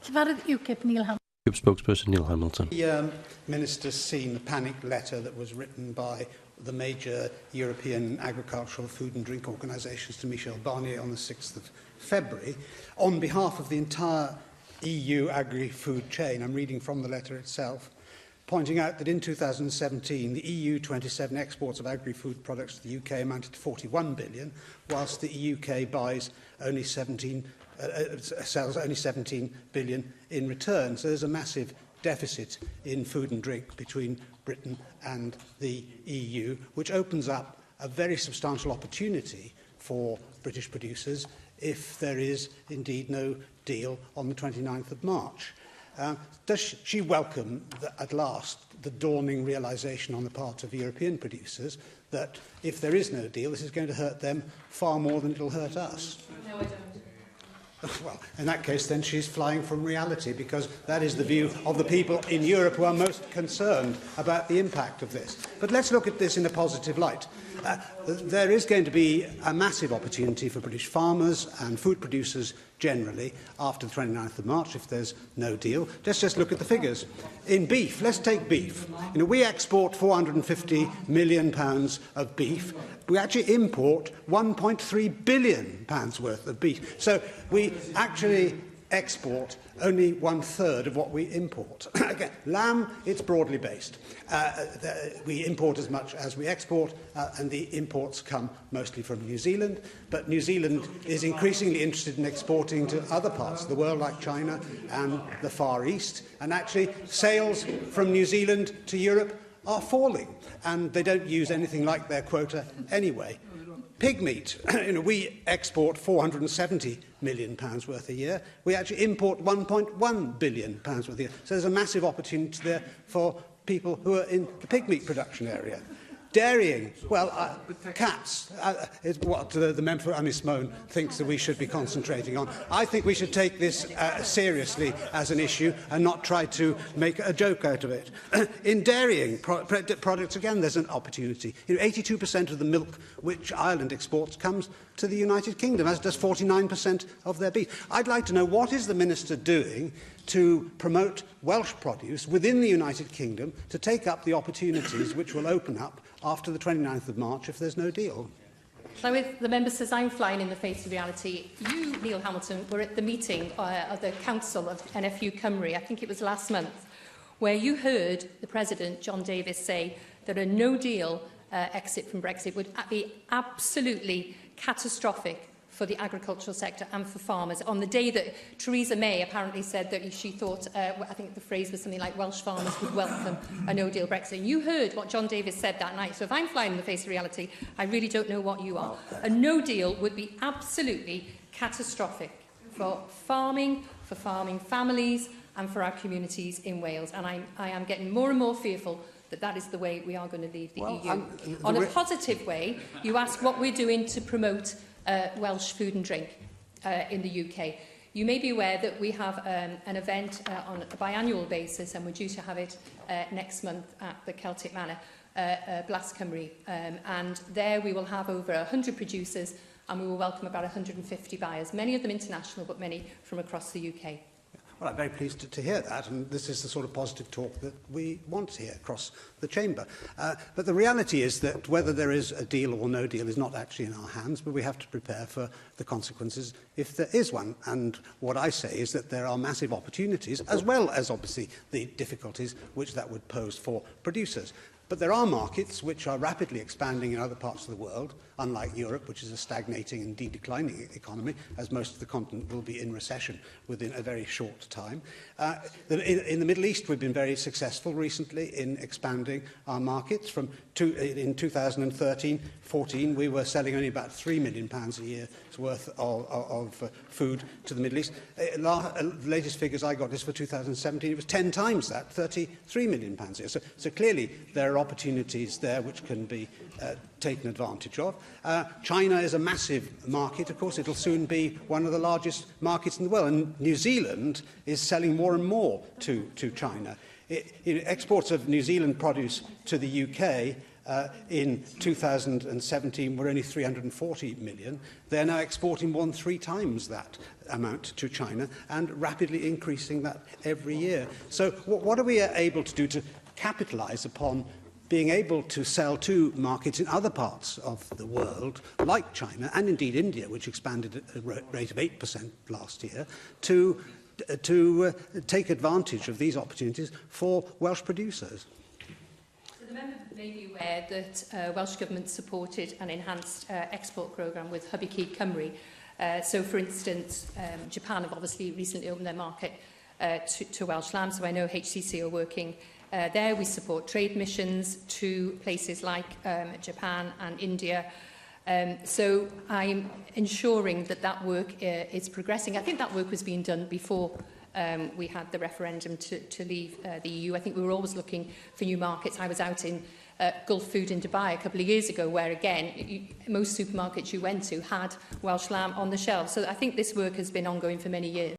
UKIP spokesperson Neil Hamilton. The Minister's seen the panic letter that was written by the major European agricultural food and drink organisations to Michel Barnier on the 6th of February on behalf of the entire EU agri-food chain. I'm reading from the letter itself, pointing out that in 2017 the EU 27 exports of agri-food products to the UK amounted to 41 billion, whilst the UK buys only sells only 17 billion in return. So there's a massive deficit in food and drink between Britain and the EU, which opens up a very substantial opportunity for British producers if there is indeed no deal on the 29th of March. Does she welcome, at last, the dawning realisation on the part of European producers that if there is no deal, this is going to hurt them far more than it will hurt us? No, I don't. Well, in that case, then she's flying from reality, because that is the view of the people in Europe who are most concerned about the impact of this. But let's look at this in a positive light. There is going to be a massive opportunity for British farmers and food producers generally after the 29th of March if there's no deal. Let's just look at the figures. In beef, let's take beef. We export £450 million of beef. We actually import £1.3 billion worth of beef. So we actually export only 1/3 of what we import. Again, lamb, it's broadly based. We import as much as we export, and the imports come mostly from New Zealand. But New Zealand is increasingly interested in exporting to other parts of the world, like China and the Far East. And actually, sales from New Zealand to Europe are falling, and they don't use anything like their quota anyway. Pig meat, we export £470 million worth a year. We actually import £1.1 billion worth a year. So there's a massive opportunity there for people who are in the pig meat production area. Dairying, well, cats is what the member for Amismone thinks that we should be concentrating on. I think we should take this seriously as an issue and not try to make a joke out of it. In dairying products, again, there's an opportunity. 82% of the milk which Ireland exports comes to the United Kingdom, as does 49% of their beef. I'd like to know, what is the Minister doing to promote Welsh produce within the United Kingdom to take up the opportunities which will open up after the 29th of March if there's no deal? So with the member says I'm flying in the face of reality. You, Neil Hamilton, were at the meeting of the Council of NFU Cymru, I think it was last month, where you heard the President, John Davies, say that a no-deal exit from Brexit would be absolutely catastrophic for the agricultural sector and for farmers. On the day that Theresa May apparently said that she thought, I think the phrase was something like Welsh farmers would welcome a no-deal Brexit. And you heard what John Davies said that night. So if I'm flying in the face of reality, I really don't know what you are. A no-deal would be absolutely catastrophic for farming families, and for our communities in Wales. And I am getting more and more fearful that that is the way we are going to leave the EU. On a positive way, you ask what we're doing to promote Welsh food and drink in the UK. You may be aware that we have an event on a biannual basis, and we're due to have it next month at the Celtic Manor, Blas Cymru. And there we will have over 100 producers, and we will welcome about 150 buyers, many of them international, but many from across the UK. Well, I'm very pleased to hear that, and this is the sort of positive talk that we want to hear across the chamber. But the reality is that whether there is a deal or no deal is not actually in our hands, but we have to prepare for the consequences if there is one. And what I say is that there are massive opportunities, as well as obviously the difficulties which that would pose for producers. But there are markets which are rapidly expanding in other parts of the world, unlike Europe, which is a stagnating and indeed declining economy, as most of the continent will be in recession within a very short time. In the Middle East, we've been very successful recently in expanding our markets. In 2013-14, we were selling only about £3 million a year's worth of food to the Middle East. The latest figures I got is for 2017. It was 10 times that, £33 million a year. So clearly there are opportunities there which can be taken advantage of. China is a massive market. Of course, it'll soon be one of the largest markets in the world. And New Zealand is selling more and more to China. Exports of New Zealand produce to the UK in 2017 were only 340 million. They're now exporting 3 times that amount to China and rapidly increasing that every year. So what are we able to do to capitalise upon being able to sell to markets in other parts of the world, like China and indeed India, which expanded at a rate of 8% last year, to take advantage of these opportunities for Welsh producers? So the member may be aware that Welsh Government supported an enhanced export programme with Hubby Key Cymru. So, for instance, Japan have obviously recently opened their market to Welsh lamb, so I know HCC are working there. We support trade missions to places like Japan and India. So I'm ensuring that that work is progressing. I think that work was being done before we had the referendum to leave the EU. I think we were always looking for new markets. I was out in Gulf Food in Dubai a couple of years ago, where again, most supermarkets you went to had Welsh lamb on the shelves. So I think this work has been ongoing for many years.